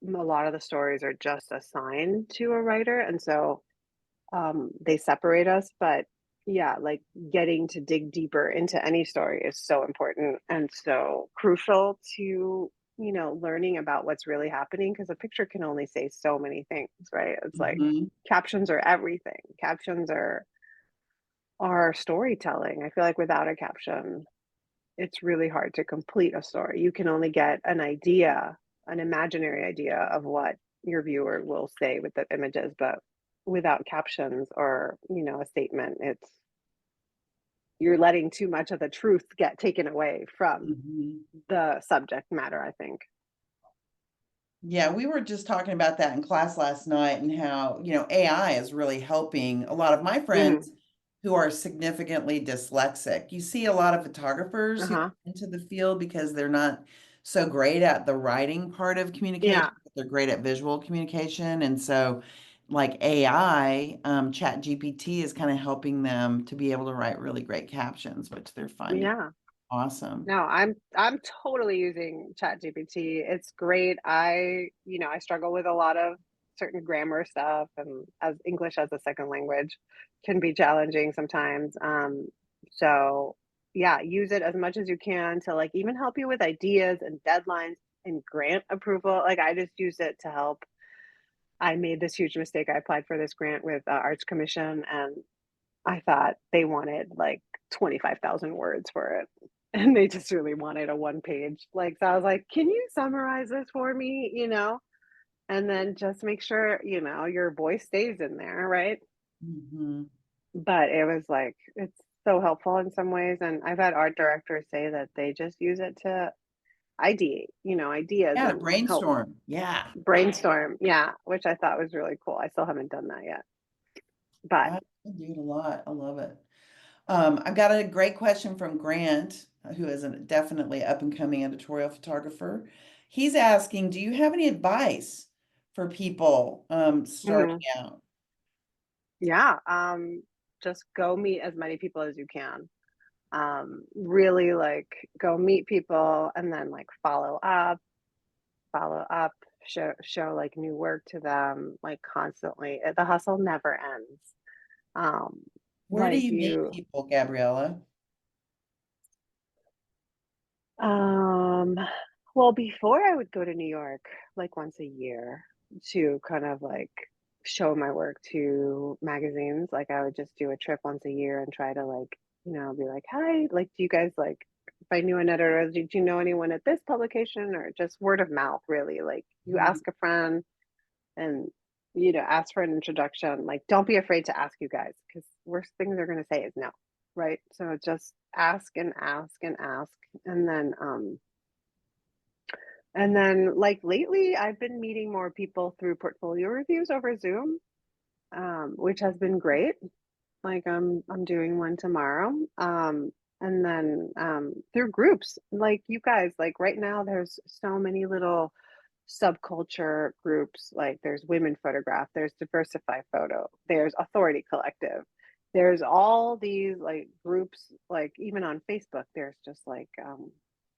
a lot of the stories are just assigned to a writer, and so they separate us. But yeah, like getting to dig deeper into any story is so important and so crucial to learning about what's really happening, because a picture can only say so many things, right? It's like Mhm. captions are everything. Captions are storytelling. I feel like without a caption, it's really hard to complete a story. You can only get an idea, an imaginary idea of what your viewer will say with the images, but without captions or, a statement, you're letting too much of the truth get taken away from Mhm. the subject matter, I think. Yeah, we were just talking about that in class last night and how, AI is really helping a lot of my Mhm. friends who are significantly dyslexic. You see a lot of photographers who Uh-huh. come into the field because they're not so great at the writing part of Yeah. communication, but they're great at visual communication. And so, like AI, Chat GPT is kind of helping them to be able to write really great captions, which they're finding Yeah. awesome. No, I'm totally using ChatGPT. It's great. I struggle with a lot of certain grammar stuff, and as English as a second language can be challenging sometimes. So yeah, use it as much as you can to like even help you with ideas and deadlines and grant approval. Like I just use it to help. I made this huge mistake. I applied for this grant with Arts Commission, and I thought they wanted like 25,000 words for it. And they just really wanted a one page. Like, so I was like, can you summarize this for me? And then just make sure, your voice stays in there, right? Mhm. But it was like, it's so helpful in some ways. And I've had art directors say that they just use it to ideate, ideas Yeah, to and help brainstorm. Yeah. brainstorm. Yeah, which I thought was really cool. I still haven't done that yet. But I do it a lot. I love it. I've got a great question from Grant, who is a definitely up and coming editorial photographer. He's asking, do you have any advice for people starting mhm. out? Yeah, just go meet as many people as you can. Really like go meet people and then like follow up, show like new work to them, like constantly. The hustle never ends. Um, Where do like you meet you, people, Gabriella? um, well, before I would go to New York like once a year to kind of like show my work to magazines. Like I would just do a trip once a year and try to like, be like, hi, like, do you guys like, if I knew an editor, did you know anyone at this publication or just word of mouth, really? Like you Mhm. ask a friend and, ask for an introduction. Like, don't be afraid to ask you guys because worst things they're going to say is no. Right. So just ask and ask and ask. And then, like lately, I've been meeting more people through portfolio reviews over Zoom, which has been great. Like I'm doing one tomorrow. And then through groups like you guys, like right now, there's so many little subculture groups. Like there's Women Photograph, there's Diversify Photo, there's Authority Collective. There's all these like groups, like even on Facebook, there's just like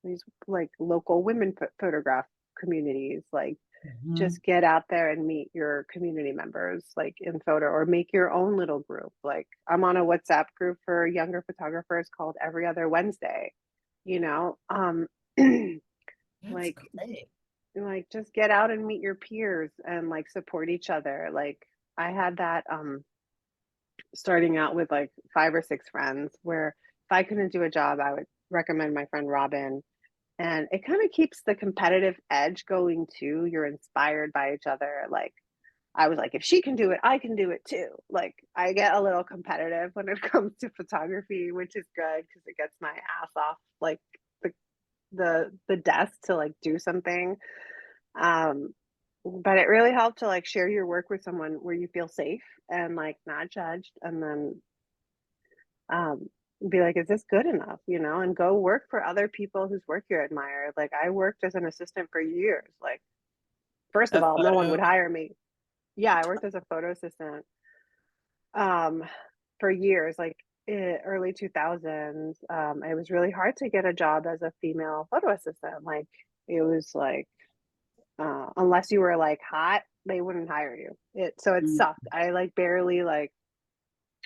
these like local women photograph communities. Like Mhm. just get out there and meet your community members like in photo or make your own little group. Like I'm on a WhatsApp group for younger photographers called Every Other Wednesday, you know. That's like great. just get out and meet your peers and like support each other. Like I had that starting out with like five or six friends where if I couldn't do a job, I would recommend my friend Robin, and it kind of keeps the competitive edge going too. You're inspired by each other. Like I was like, if she can do it, I can do it too. Like I get a little competitive when it comes to photography, which is good because it gets my ass off like the the desk to like do something. Um, but it really helped to like share your work with someone where you feel safe and like not judged, and then um be like, is this good enough, and go work for other people whose work you admire. Like I worked as an assistant for years. Like first of A all, no one photo. would hire me. Yeah, I worked as a photo assistant um for years, like early 2000s. It was really hard to get a job as a female photo assistant. Like it was like unless you were like hot, they wouldn't hire you. It Mm. sucked. I like barely like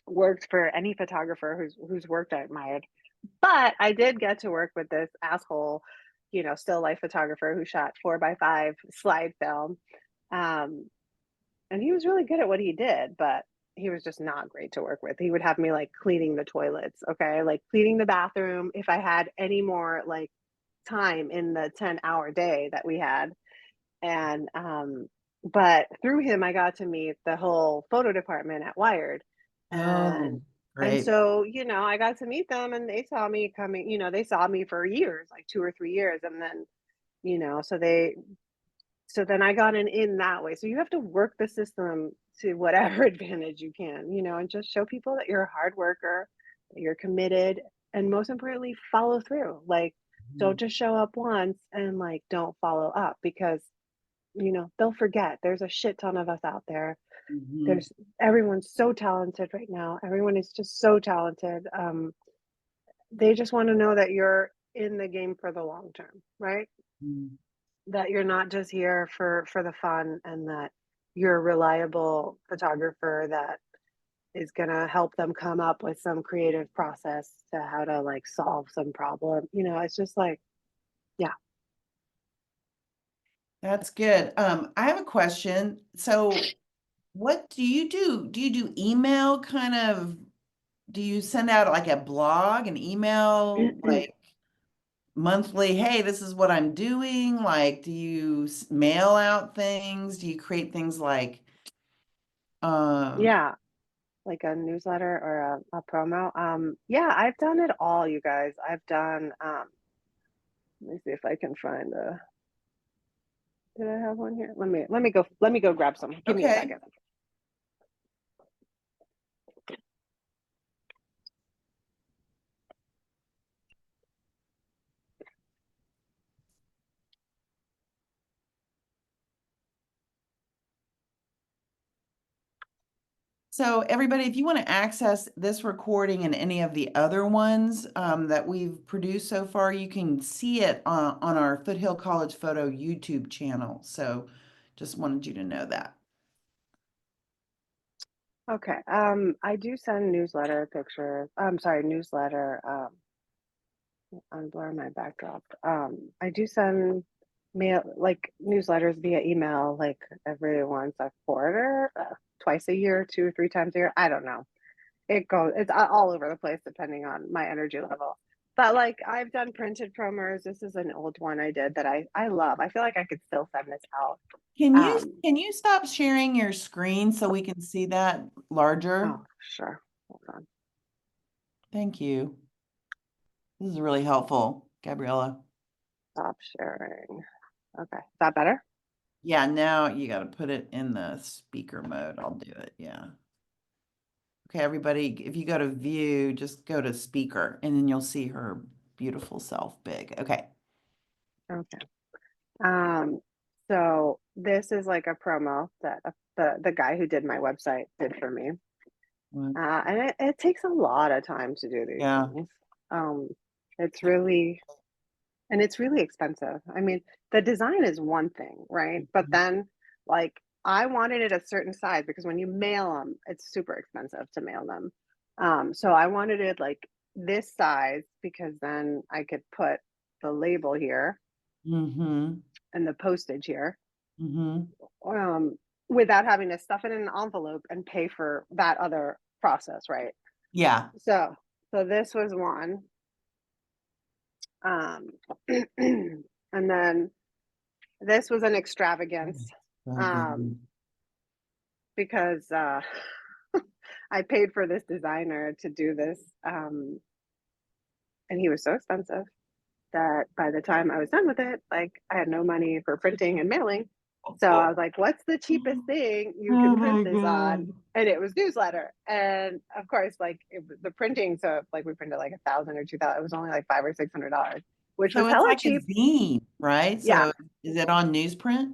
worked for any photographer whose work I admired. But I did get to work with this asshole. still life photographer who shot 4x5 slide film. Um, and he was really good at what he did, but he was just not great to work with. He would have me like cleaning the toilets, okay, like cleaning the bathroom if I had any more like time in the 10-hour day that we had. And but through him I got to meet the whole photo department at Wired. and Oh, and great. so I got to meet them, and they saw me coming, they saw me for years, like 2 or 3 years, and then so then I got an in that way. So you have to work the system to whatever advantage you can, and just show people that you're a hard worker, that you're committed, and most importantly, follow through. Like, don't just show up once and like don't follow up, because they'll forget. There's a shit ton of us out there. Mm-hmm. There's Everyone's so talented right now. Everyone is just so talented. They just want to know that you're in the game for the long term, right? Mm-hmm. That you're not just here for the fun, and that you're a reliable photographer that is going to help them come up with some creative process to how to like solve some problem. It's just like, yeah. That's good. I have a question. So what do you do? Do you do email kind of, do you send out like a blog, an email, like monthly, hey, this is what I'm doing? Like, do you mail out things? Do you create things like, um, Yeah, like a newsletter or a promo. Yeah, I've done it all, you guys. I've done let me see if I can find a did I have one here? Let me go grab some. Give me a okay. second. So everybody, if you want to access this recording and any of the other ones that we've produced so far, you can see it on our Foothill College Photo YouTube channel. So just wanted you to know that. Okay. I do send newsletter pictures. I'm sorry, newsletter. Unblur my backdrop. I do send mail like newsletters via email, like every once a quarter, twice a year, 2 or 3 times a year. I don't know. It's all over the place depending on my energy level. But like I've done printed promos. This is an old one I did that I love. I feel like I could still send this out. Um, Can you stop sharing your screen so we can see that larger? oh, sure. Hold on. Thank you. This is really helpful, Gabriela. Stop sharing. Okay. Is that better? Yeah, now you got to put it in the speaker mode. I'll do it. Yeah. Okay, everybody, if you go to view, just go to speaker and then you'll see her beautiful self big. Okay. Okay. Um, so this is like a promo that the guy who did my website did for me. Well, And it takes a lot of time to do these yeah. things. Um, it's really and it's really expensive. I mean, the design is one thing, right? But then like I wanted it a certain size, because when you mail them, it's super expensive to mail them. So I wanted it like this size, because then I could put the label here Mm-hmm. and the postage here, Mm-hmm. um, without having to stuff it in an envelope and pay for that other process, right? Yeah. So this was one. Um, and then this was an extravagance, So um, good. because I paid for this designer to do this, and he was so expensive that by the time I was done with it, like I had no money for printing and mailing. So I was like, what's the cheapest thing you Oh can print my this on? God. And it was newsletter. And of course, like the printing, so like we printed like 1,000 or 2,000, it was only like $500 or $600, which So was it's hella like a cheap. zine, right? Yeah. So is it on newsprint?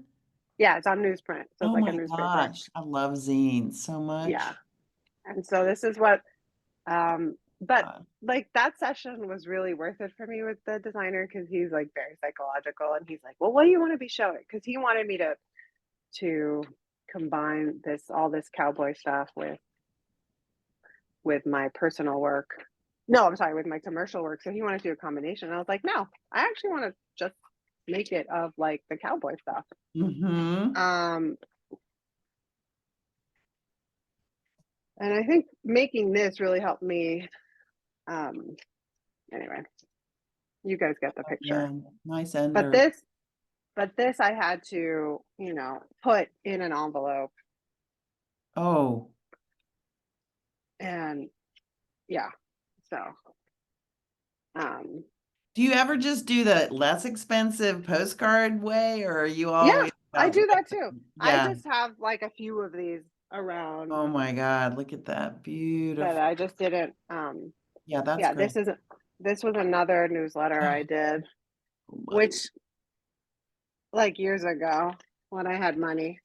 Yeah. It's on newsprint. So it's Oh like a my newspaper. gosh. I love zines so Yeah. much. And so this is what, but God. like that session was really worth it for me with the designer, because he's like very psychological, and he's like, well, what do you want to be showing? Because he wanted me to combine all this cowboy stuff with my personal work. No, I'm sorry, with my commercial work. So he wanted to do a combination. And I was like, no, I actually want to just make it of like the cowboy stuff. Mm-hmm. Um, and I think making this really helped me. Um, anyway, you guys get the picture. Yeah, nice But ender. this, but this I had to, put in an envelope, Oh, and yeah, so um, do you ever just do the less expensive postcard way, or are you yeah, always I about do that too. I yeah. just have like a few of these around Oh my God, look at that. that Beautiful. I just didn't. Yeah, that's Yeah, great. this was another newsletter I did, Oh, money. which like years ago when I had money.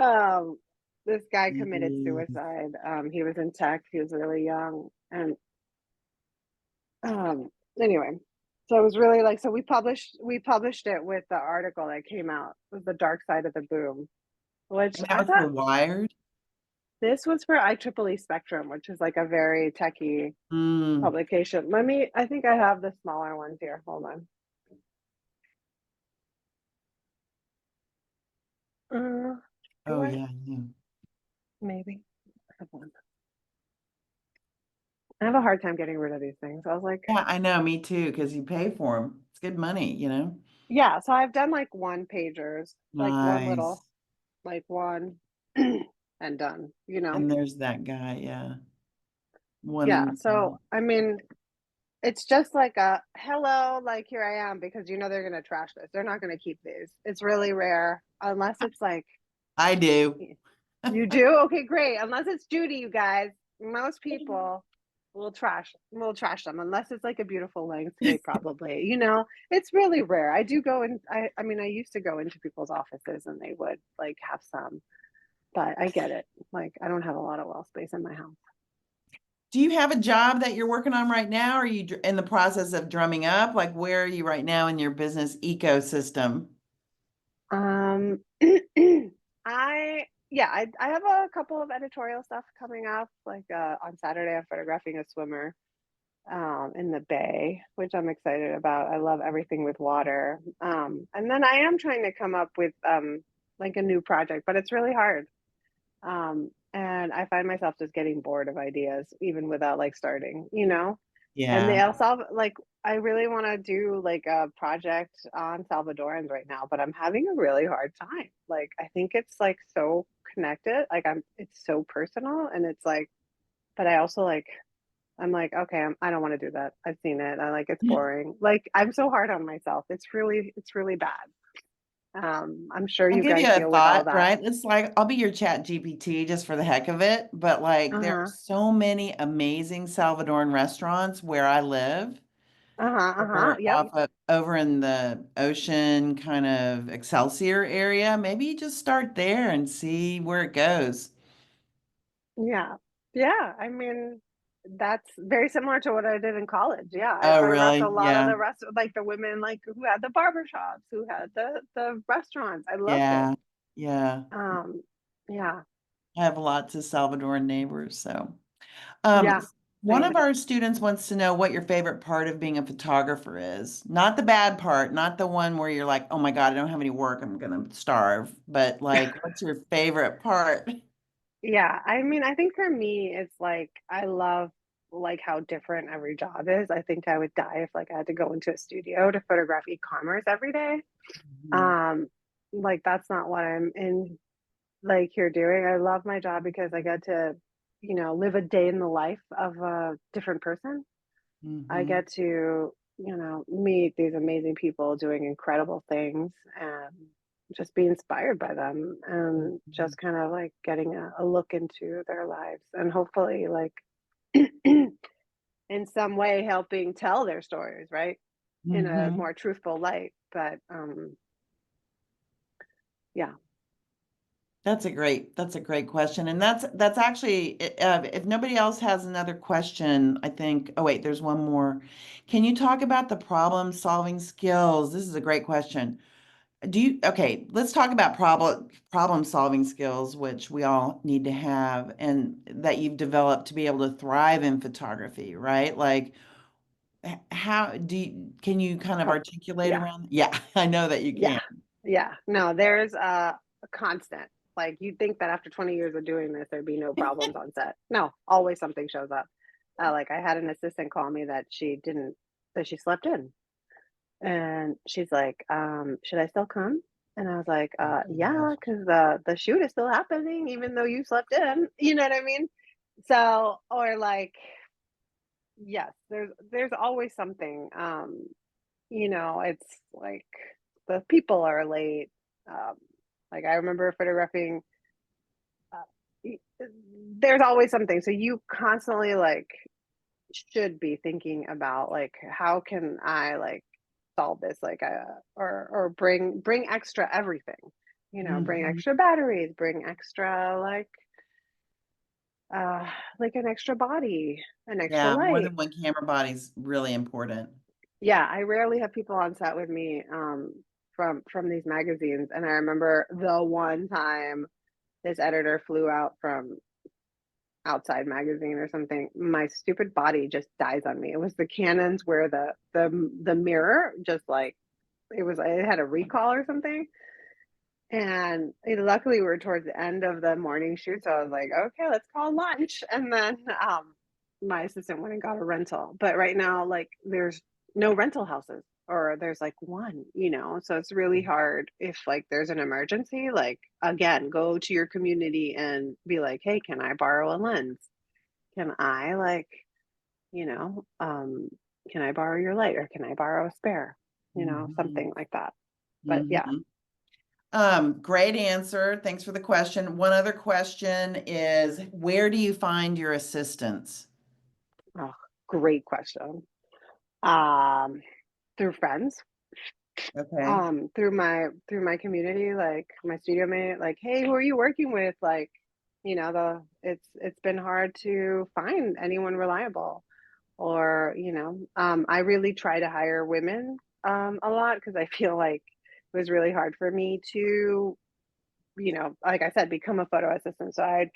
Um, this guy committed Jeez. suicide. He was in tech. He was really young, and um, anyway, so it was really like so we published it with the article that came out with the dark side of the boom, which And that I was thought for Wired. this was for IEEE Spectrum, which is like a very techy Mm. publication. I think I have the smaller ones here. Hold on. Do Oh I? yeah, yeah. Maybe. I have a hard time getting rid of these things. I was like, Yeah, I know, me too, because you pay for them. It's good money, you know? yeah, so I've done like one pagers, like one little, Nice. like one and done. And there's that guy, yeah. One Yeah, and so I mean, it's just like a hello, like here I am, because they're gonna trash this. They're not gonna keep these. It's really rare, unless it's like I do. you do? Okay, great. Unless it's Judy, you guys. Most people will trash them unless it's like a beautiful landscape, probably. It's really rare. I do go in I mean I used to go into people's offices and they would like have some, but I get it. Like I don't have a lot of wall space in my house. Do you have a job that you're working on right now? Or are you in the process of drumming up? Like, where are you right now in your business ecosystem? Um I have a couple of editorial stuff coming up. Like on Saturday I'm photographing a swimmer in the bay, which I'm excited about. I love everything with water. And then I am trying to come up with like a new project, but it's really hard. And I find myself just getting bored of ideas, even without like starting. And the Yeah. El Salvador, like, I really want to do like a project on Salvadorans right now, but I'm having a really hard time. Like, I think it's like so connected. Like, it's so personal, and it's like, but I also like I'm like, okay, I don't want to do that. I've seen it. I like it's boring. Like I'm so hard on myself. It's really bad. I'm sure I'll you give you guys a deal with all thought, that. right? It's like I'll be your chat GPT just for the heck of it. But like there are Uh-huh. so many amazing Salvadoran restaurants where I live. Uh-huh. Uh-huh. Over Yep. off of over in the ocean kind of Excelsior area. Maybe you just start there and see where it goes. Yeah. Yeah. I mean, that's very similar to what I did in college. Yeah. I Oh, photographed a really? lot of Yeah. the rest like the women like who had the barber shops, who had the restaurants. I loved it. Yeah. Yeah. Um, yeah. I have lots of Salvadoran neighbors, so. Um, Yeah. one Same. of our students wants to know what your favorite part of being a photographer is. Not the bad part, not the one where you're like, oh my God, I don't have any work, I'm gonna starve. But like, what's your favorite part? Yeah, I mean, I think for me, it's like I love like how different every job is. I think I would die if like I had to go into a studio to photograph e-commerce every day. Mhm. Um, like that's not what I'm in like here doing. I love my job because I get to, live a day in the life of a different person. I Mhm. get to, meet these amazing people doing incredible things and just be inspired by them and Mhm. just kind of like getting a look into their lives and hopefully like in some way helping tell their stories, right? In a Mhm. more truthful light. But yeah. That's a great question. And that's actually, if nobody else has another question, I think, oh wait, there's one more. Can you talk about the problem solving skills? This is a great question. Okay, let's talk about problem solving skills, which we all need to have and that you've developed to be able to thrive in photography, right? Like, how do you, can you kind of Oh, articulate yeah, around? Yeah, I know that you yeah, can. yeah. No, there's a constant. Like you'd think that after 20 years of doing this, there'd be no problems on set. No, always something shows up. Like I had an assistant call me that she slept in. And she's like, "Should I still come?" And I was like, Oh yeah, gosh. because the shoot is still happening even though you slept in." You know what I mean? So, or like, yes, there's always something. It's like the people are late. Um, like I remember photographing, uh, y there's always something. So you constantly, like, should be thinking about, like, how can I, like, solve this, like, or bring extra everything, bring Mhm. extra batteries, bring extra, like an extra body, an extra Yeah, more light. than one camera body's really important. Yeah, I rarely have people on set with me, from these magazines, and I remember the one time this editor flew out from Outside Magazine or something, my stupid body just dies on me. It was the Canons where the mirror just, like, it had a recall or something. And luckily we were towards the end of the morning shoot, so I was like, okay, let's call lunch. And then my assistant went and got a rental. But right now, like, there's no rental houses, or there's like one, so it's really hard if, like, there's an emergency. Like, again, go to your community and be like, hey, can I borrow a lens? Can I, like, you know, um, can I borrow your light, or can I borrow a spare? Mhm. Something like that. But yeah. Mhm. Great answer. Thanks for the question. One other question is, where do you find your assistants? Oh, great question. Um, Through friends, Okay. through my community, like my studio mate, like, hey, who are you working with? Like, it's been hard to find anyone reliable. Or, I really try to hire women a lot, because I feel like it was really hard for me to, like I said, become a photo assistant. So I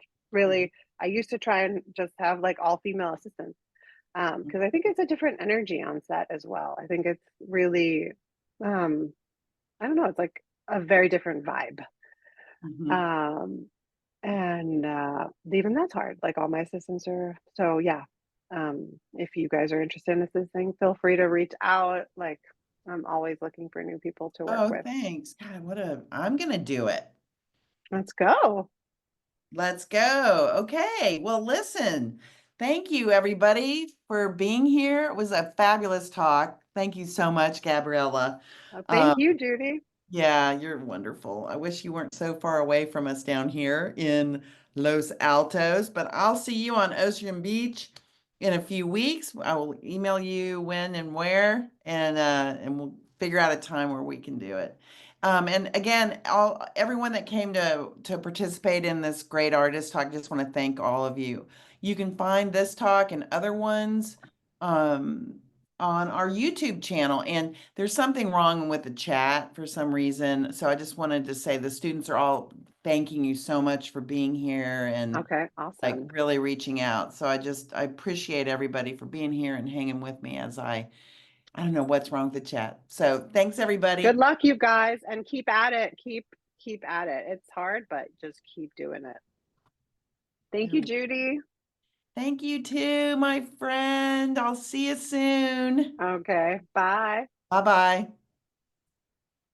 used to try and just have, like, all female assistants, because I think it's a different energy on set as well. I think it's really, um, I don't know, it's like a very different vibe. Mhm. Um, and even that's hard. Like, all my assistants are, so yeah. If you guys are interested in assisting, feel free to reach out. Like, I'm always looking for new people to work Oh, with. thanks. God, I'm gonna do it. Let's go. Let's go. Okay. Well, listen, thank you everybody for being here. It was a fabulous talk. Thank you so much, Gabriella. Thank you, Judy. Yeah, you're wonderful. I wish you weren't so far away from us down here in Los Altos, but I'll see you on Ocean Beach in a few weeks. I will email you when and where, and we'll figure out a time where we can do it. And again, everyone that came to participate in this great artist talk, just want to thank all of you. You can find this talk and other ones um, on our YouTube channel. And there's something wrong with the chat for some reason. So I just wanted to say the students are all thanking you so much for being here and Okay, like awesome. really reaching out. So I appreciate everybody for being here and hanging with me as I don't know what's wrong with the chat. So thanks Good everybody. luck, you guys, and keep at it. Keep at it. It's hard, but just keep doing it. Thank you, Judy. Thank you too, my friend. I'll see you soon. Okay, bye. Bye bye.